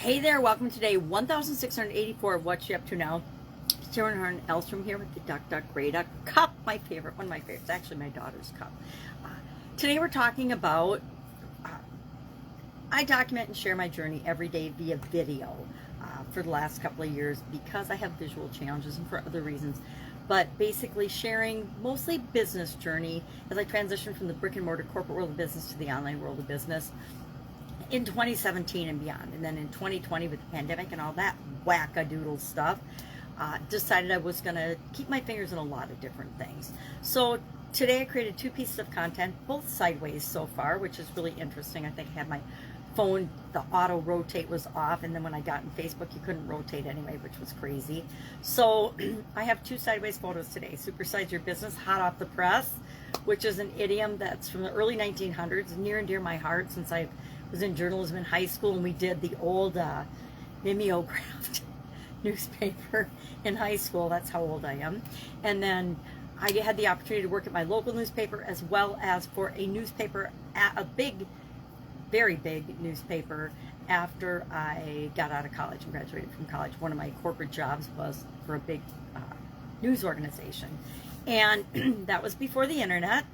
Hey there, welcome to day 1684 of What You Up To Now. It's Horne-Ellstrom here with the Duck Duck Gray Duck cup, my favorite, one of my favorites, actually my daughter's cup. Today we're talking about, I document and share my journey every day via video for the last couple of years because I have visual challenges and for other reasons. But basically sharing mostly business journey as I transition from the brick and mortar corporate world of business to the online world of business in 2017 and beyond. And then in 2020 with the pandemic and all that wackadoodle stuff, decided I was gonna keep my fingers in a lot of different things. So today I created 2 pieces of content, both sideways so far, which is really interesting. I think I had my phone, the auto rotate was off, and then when I got in Facebook, you couldn't rotate anyway, which was crazy. So I have 2 sideways photos today. Supersize Your Business, hot off the press, which is an idiom that's from the early 1900s, near and dear my heart since I was in journalism in high school, and we did the old mimeographed newspaper in high school. That's how old I am. And then I had the opportunity to work at my local newspaper as well as for a newspaper, a big, very big newspaper after I got out of college and graduated from college. One of my corporate jobs was for a big news organization. And that was before the internet,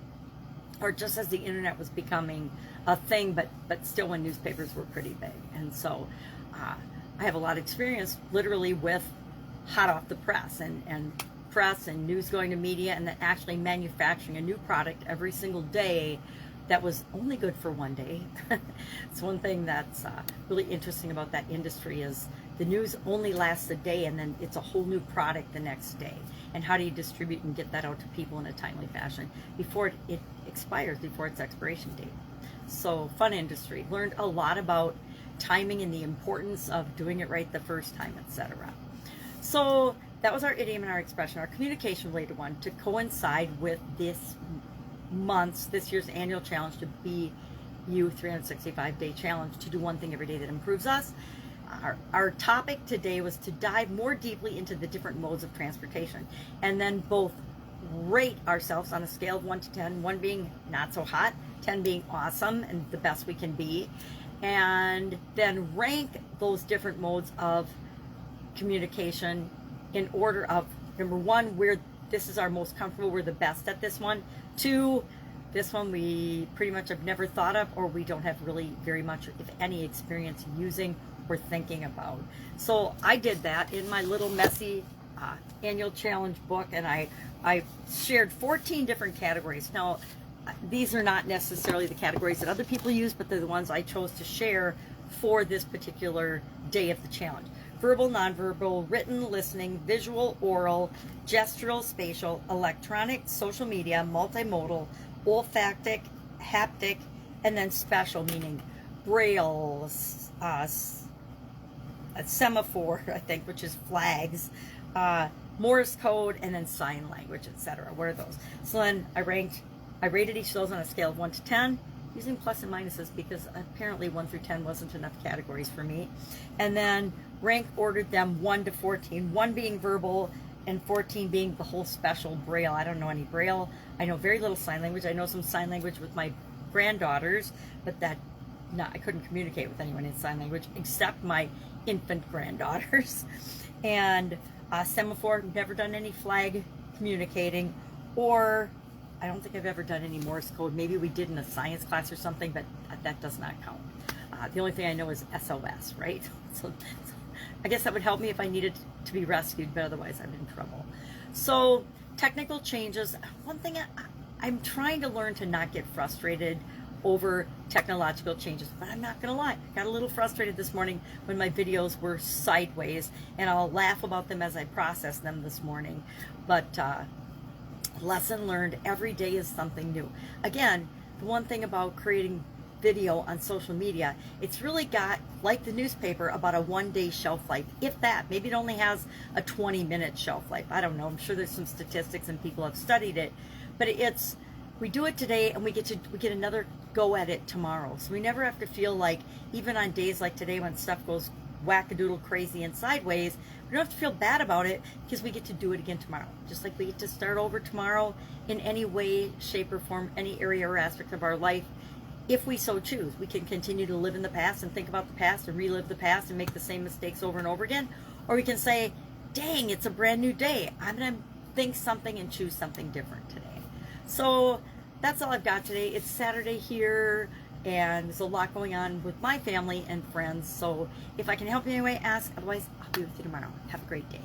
or just as the internet was becoming a thing, but still when newspapers were pretty big. And so I have a lot of experience literally with hot off the press and press and news going to media, and then actually manufacturing a new product every single day that was only good for one day. It's one thing that's really interesting about that industry is the news only lasts a day, and then it's a whole new product the next day. And how do you distribute and get that out to people in a timely fashion before it expires, before its expiration date? So fun industry. Learned a lot about timing and the importance of doing it right the first time, etc. So that was our idiom and our expression, our communication related one, to coincide with this year's annual challenge, to be you 365-day challenge, to do one thing every day that improves us. Our topic today was to dive more deeply into the different modes of transportation, and then both rate ourselves on a scale of 1 to 10, 1 being not so hot, 10 being awesome and the best we can be, and then rank those different modes of communication in order of, number 1, where this is our most comfortable, we're the best at this one. 2, this one we pretty much have never thought of, or we don't have really very much, if any, experience using or thinking about. So I did that in my little messy annual challenge book, and I shared 14 different categories. Now, these are not necessarily the categories that other people use, but they're the ones I chose to share for this particular day of the challenge. Verbal, nonverbal, written, listening, visual, oral, gestural, spatial, electronic, social media, multimodal, olfactic, haptic, and then special, meaning braille, a semaphore, I think, which is flags, Morse code, and then sign language, etc. What are those? So then I rated each of those on a scale of 1 to 10, using plus and minuses because apparently 1 through 10 wasn't enough categories for me. And then ordered them 1 to 14, 1 being verbal and 14 being the whole special braille. I don't know any braille. I know very little sign language. I know some sign language with my granddaughters, but I couldn't communicate with anyone in sign language except my infant granddaughters. And semaphore, never done any flag communicating, or I don't think I've ever done any Morse code. Maybe we did in a science class or something, but that does not count. The only thing I know is SOS, right? So I guess that would help me if I needed to be rescued, but otherwise I'm in trouble. So technical changes. One thing I'm trying to learn to not get frustrated over technological changes, but I'm not gonna lie, I got a little frustrated this morning when my videos were sideways, and I'll laugh about them as I process them this morning. But lesson learned, every day is something new. Again, the one thing about creating video on social media, it's really got, like the newspaper, about a 1-day shelf life, if that. Maybe it only has a 20-minute shelf life. I don't know. I'm sure there's some statistics and people have studied it, but we do it today and we get another go at it tomorrow. So we never have to feel like, even on days like today when stuff goes wackadoodle crazy and sideways, we don't have to feel bad about it because we get to do it again tomorrow. Just like we get to start over tomorrow in any way, shape, or form, any area or aspect of our life. if we so choose. We can continue to live in the past and think about the past and relive the past and make the same mistakes over and over again. Or we can say, dang, it's a brand new day. I'm going to think something and choose something different today. So that's all I've got today. It's Saturday here, and there's a lot going on with my family and friends. So if I can help you in any way, ask. Otherwise, I'll be with you tomorrow. Have a great day.